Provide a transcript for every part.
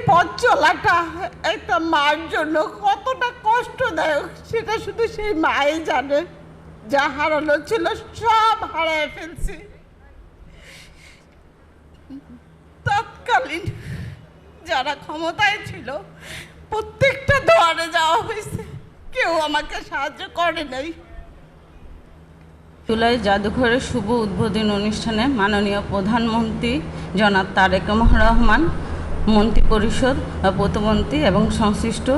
পথ চলাটা একটা মার জন্য কতটা কষ্টদায়ক সেটা শুধু সেই মাই জানে। যা হারানো ছিল সব হারায় ফেলছি। তৎকালীন যারা ক্ষমতায় ছিল প্রত্যেকটা দুয়ারে যাওয়া হয়েছে, কেউ আমাকে সাহায্য করে নাই। জুলাই জাদুঘরের শুভ উদ্বোধন অনুষ্ঠানে মাননীয় প্রধানমন্ত্রী জনাব তারেক রহমান, মন্ত্রী পরিষদ, প্রতিমন্ত্রী এবং সংশ্লিষ্ট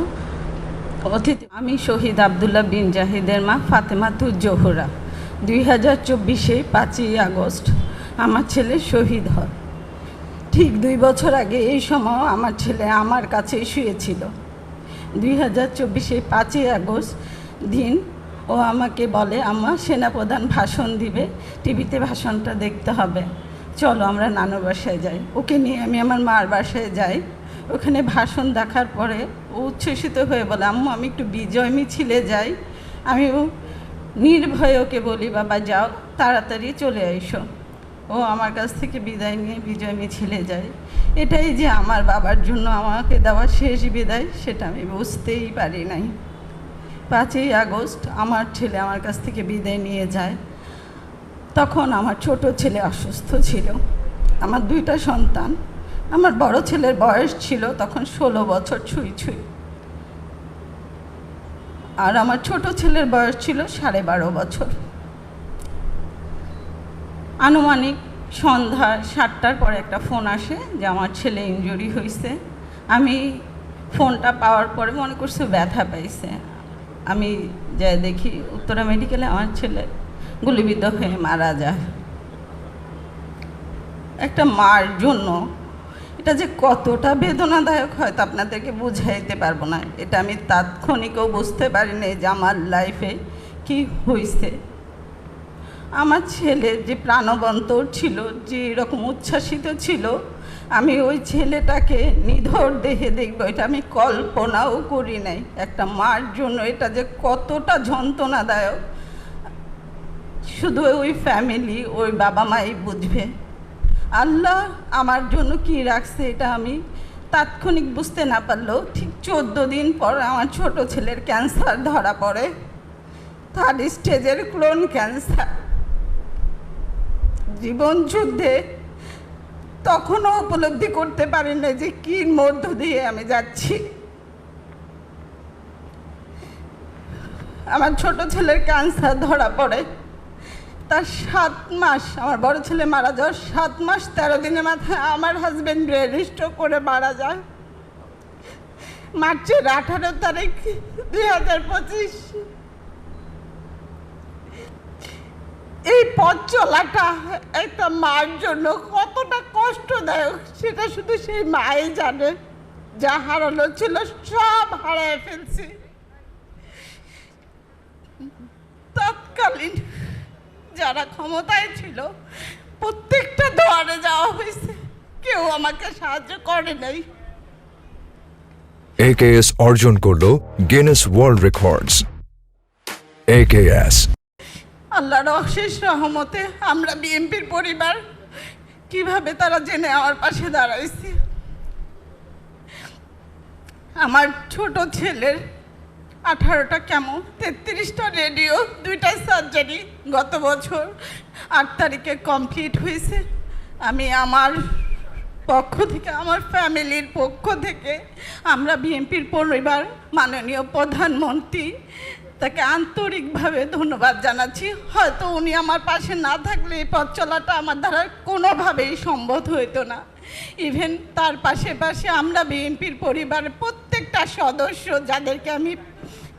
অতিথি, আমি শহীদ আবদুল্লাহ বিন জাহিদের মা ফাতেমাতুজ জোহরা। 2024 5ই আগস্ট আমার ছেলে শহীদ হয়। ঠিক 2 বছর আগে এই সময় আমার ছেলে আমার কাছেই শুয়েছিল। 2024 5ই আগস্ট দিন ও আমাকে বলে, আমার সেনাপ্রধান ভাষণ দিবে, টিভিতে ভাষণটা দেখতে হবে, চলো আমরা নানুর বাসায় যাই। ওকে নিয়ে আমি আমার মার বাসায় যাই। ওখানে ভাষণ দেখার পরে ও উচ্ছ্বসিত হয়ে বলে, আম্মু আমি একটু বিজয় মিছিলে যাই। আমি নির্ভয়ে ওকে বলি, বাবা যাও, তাড়াতাড়ি চলে এসো। ও আমার কাছ থেকে বিদায় নিয়ে বিজয় মিছিলে যায়। এটাই যে আমার বাবার জন্য আমাকে দেওয়া শেষ বিদায়, সেটা আমি বুঝতেই পারি নাই। 5ই আগস্ট আমার ছেলে আমার কাছ থেকে বিদায় নিয়ে যায়। তখন আমার ছোট ছেলে অসুস্থ ছিল। আমার 2টা সন্তান। আমার বড় ছেলের বয়স ছিল তখন 16 বছর ছুঁই ছুঁই, আর আমার ছোট ছেলের বয়স ছিল 12.5 বছর। আনুমানিক সন্ধ্যা 7টার পরে একটা ফোন আসে যে আমার ছেলে ইনজুরি হয়েছে। আমি ফোনটা পাওয়ার পরে মনে করছি ব্যথা পাইছে। আমি যাই দেখি উত্তরা মেডিকেলে আমার ছেলে গুলিবিদ্ধ হয়ে মারা যায়। একটা মার জন্য এটা যে কতটা বেদনাদায়ক হয়তো আপনাদেরকে বুঝাইতে পারবো না। এটা আমি তাৎক্ষণিকও বুঝতে পারিনি যে আমার লাইফে কি হয়েছে। আমার ছেলে যে প্রাণবন্ত ছিল, যে এরকম উচ্ছ্বাসিত ছিল, আমি ওই ছেলেটাকে নিধর দেহে দেখবো এটা আমি কল্পনাও করি নাই। একটা মার জন্য এটা যে কতটা যন্ত্রণাদায়ক শুধু ওই ফ্যামিলি, ওই বাবা মাই বুঝবে। আল্লাহ আমার জন্য কি রাখছে এটা আমি তাৎক্ষণিক বুঝতে না পারলেও ঠিক 14 দিন পর আমার ছোট ছেলের ক্যান্সার ধরা পড়ে, 3rd স্টেজের ক্লোন ক্যান্সার। জীবন যুদ্ধে তখনও উপলব্ধি করতে পারি না যে কি মধ্য দিয়ে আমি যাচ্ছি। আমার ছোট ছেলের ক্যান্সার ধরা পড়ে, তার 7 মাস, আমার বড় ছেলে মারা যাওয়ার 7 মাস 13 দিনের মাথায় আমার হাজব্যান্ড ব্রেন স্ট্রোক করে মারা যায় মার্চের 18 তারিখ 2025। এই পথ চলাটা একটা মার জন্য কতটা কষ্টদায়ক সেটা শুধু সেই মাই জানে। যা হারানো ছিল সব হারায় ফেলছি। তৎকালীন যারা ক্ষমতায় ছিল প্রত্যেকটা দুয়ারে যাওয়া হয়েছে, কেউ আমাকে সাহায্য করে নাই। AKS অর্জন করলো গিনেস ওয়ার্ল্ড রেকর্ডস। AKS আল্লাহর অশেষ রহমতে আমরা বিএনপির পরিবার কিভাবে তারা জেনে আমার পাশে দাঁড়াইছে। আমার ছোট ছেলের 18টা কেমো, 33টা রেডিও, 2টা সার্জারি গত বছর 8 তারিখে কমপ্লিট হয়েছে। আমি আমার পক্ষ থেকে, আমার ফ্যামিলির পক্ষ থেকে আমরা বিএনপির পরিবার মাননীয় প্রধানমন্ত্রী তাকে আন্তরিকভাবে ধন্যবাদ জানাচ্ছি। হয়তো উনি আমার পাশে না থাকলে এই পথ চলাটা আমার দ্বারা কোনোভাবেই সম্ভব হইতো না। ইভেন তার পাশে পাশে আমরা বিএনপির পরিবারের প্রত্যেকটা সদস্য যাদেরকে আমি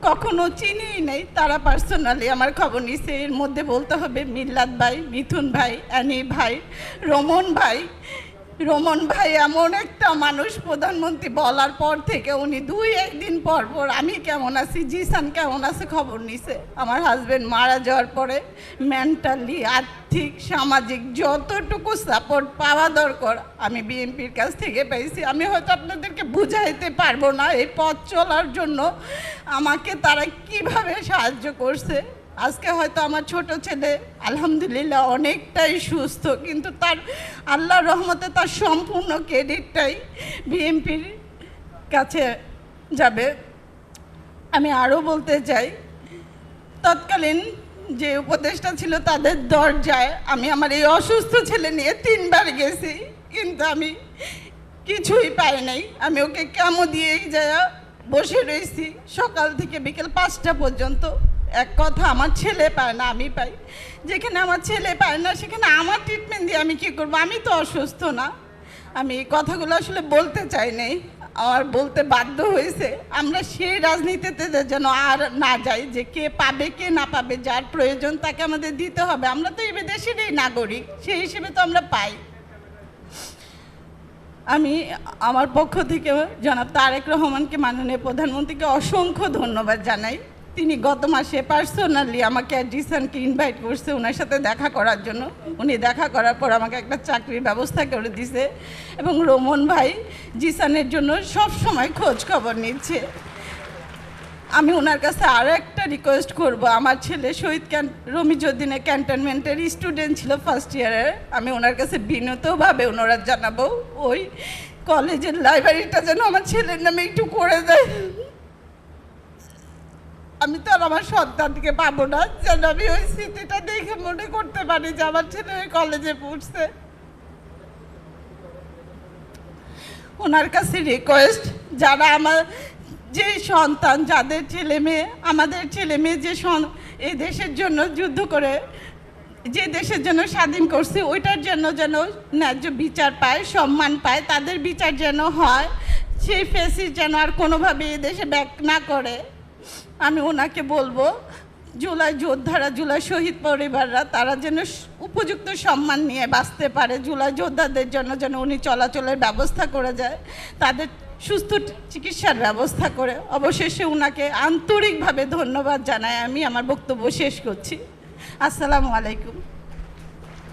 কখনো চিনিই নেই, তারা পার্সোনালি আমার খবর নিছে। এর মধ্যে বলতে হবে মিল্লাত ভাই, মিথুন ভাই, অ্যানি ভাই, রোমন ভাই এমন একটা মানুষ, প্রধানমন্ত্রী বলার পর থেকে উনি 2-1 দিন পর পর আমি কেমন আছি, জিসান কেমন আছে খবর নিছে। আমার হাজব্যান্ড মারা যাওয়ার পরে মেন্টালি, আর্থিক, সামাজিক যতটুকু সাপোর্ট পাওয়া দরকার আমি বিএনপির কাছ থেকে পাইছি। আমি হয়তো আপনাদেরকে বুঝাইতে পারবো না এই পথ চলার জন্য আমাকে তারা কিভাবে সাহায্য করছে। আজকে হয়তো আমার ছোট ছেলে আলহামদুলিল্লাহ অনেকটাই সুস্থ, কিন্তু তার আল্লাহর রহমতে তার সম্পূর্ণ ক্রেডিটটাই বিএনপির কাছে যাবে। আমি আরও বলতে চাই, তৎকালীন যে উপদেষ্টা ছিল তাদের দরজায় আমি আমার এই অসুস্থ ছেলে নিয়ে 3 বার গেছি, কিন্তু আমি কিছুই পাই নাই। আমি ওকে কেমো দিয়েই যায় বসে রয়েছি সকাল থেকে বিকেল 5টা পর্যন্ত। এক কথা, আমার ছেলে পায় না, আমি পাই। যেখানে আমার ছেলে পায় না সেখানে আমার ট্রিটমেন্ট দিয়ে আমি কী করবো? আমি তো অসুস্থ না। আমি এই কথাগুলো আসলে বলতে চাই নাই, আমার বলতে বাধ্য হয়েছে। আমরা সেই রাজনীতিতে যেন আর না যাই যে কে পাবে কে না পাবে, যার প্রয়োজন তাকে আমাদের দিতে হবে। আমরা তো এই দেশেরই নাগরিক, সেই হিসেবে তো আমরা পাই। আমি আমার পক্ষ থেকে জনাব তারেক রহমানকে, মাননীয় প্রধানমন্ত্রীকে অসংখ্য ধন্যবাদ জানাই। তিনি গত মাসে পার্সোনালি আমাকে আর জিসানকে ইনভাইট করছে ওনার সাথে দেখা করার জন্য। উনি দেখা করার পর আমাকে একটা চাকরির ব্যবস্থা করে দিছে, এবং রোমন ভাই জিসানের জন্য সব সময় খোঁজ খবর নিচ্ছে। আমি ওনার কাছে আরও একটা রিকোয়েস্ট করব। আমার ছেলে শহীদ রমিজউদ্দিনের ক্যান্টনমেন্টের স্টুডেন্ট ছিল ফার্স্ট ইয়ারের। আমি ওনার কাছে বিনীতভাবে অনুরোধ জানাবো ওই কলেজের লাইব্রেরিটা যেন আমার ছেলের নামে একটু করে দেয়। আমি তো আর আমার সন্তানকে পাবো না, যেন আমি ওই স্মৃতিটা দেখে মনে করতে পারি যে আমার ছেলে ওই কলেজে পড়ছে। ওনার কাছে রিকোয়েস্ট, যারা আমার যে সন্তান, যাদের ছেলে মেয়ে, আমাদের ছেলে মেয়ে যে এই দেশের জন্য যুদ্ধ করে যে দেশের জন্য স্বাধীন করছে, ওইটার জন্য যেন ন্যায্য বিচার পায়, সম্মান পায়, তাদের বিচার যেন হয়, সেই ফেসিস যেন আর কোনোভাবে এই দেশে ব্যাক না করে। আমি ওনাকে বলবো, জুলাই যোদ্ধারা, জুলাই শহীদ পরিবাররা, তারা যেন উপযুক্ত সম্মান নিয়ে বাঁচতে পারে। জুলাই যোদ্ধাদের জন্য যেন উনি চলাচলের ব্যবস্থা করে যায়, তাদের সুস্থ চিকিৎসার ব্যবস্থা করে। অবশেষে ওনাকে আন্তরিকভাবে ধন্যবাদ জানাই আমি আমার বক্তব্য শেষ করছি। আসসালামু আলাইকুম।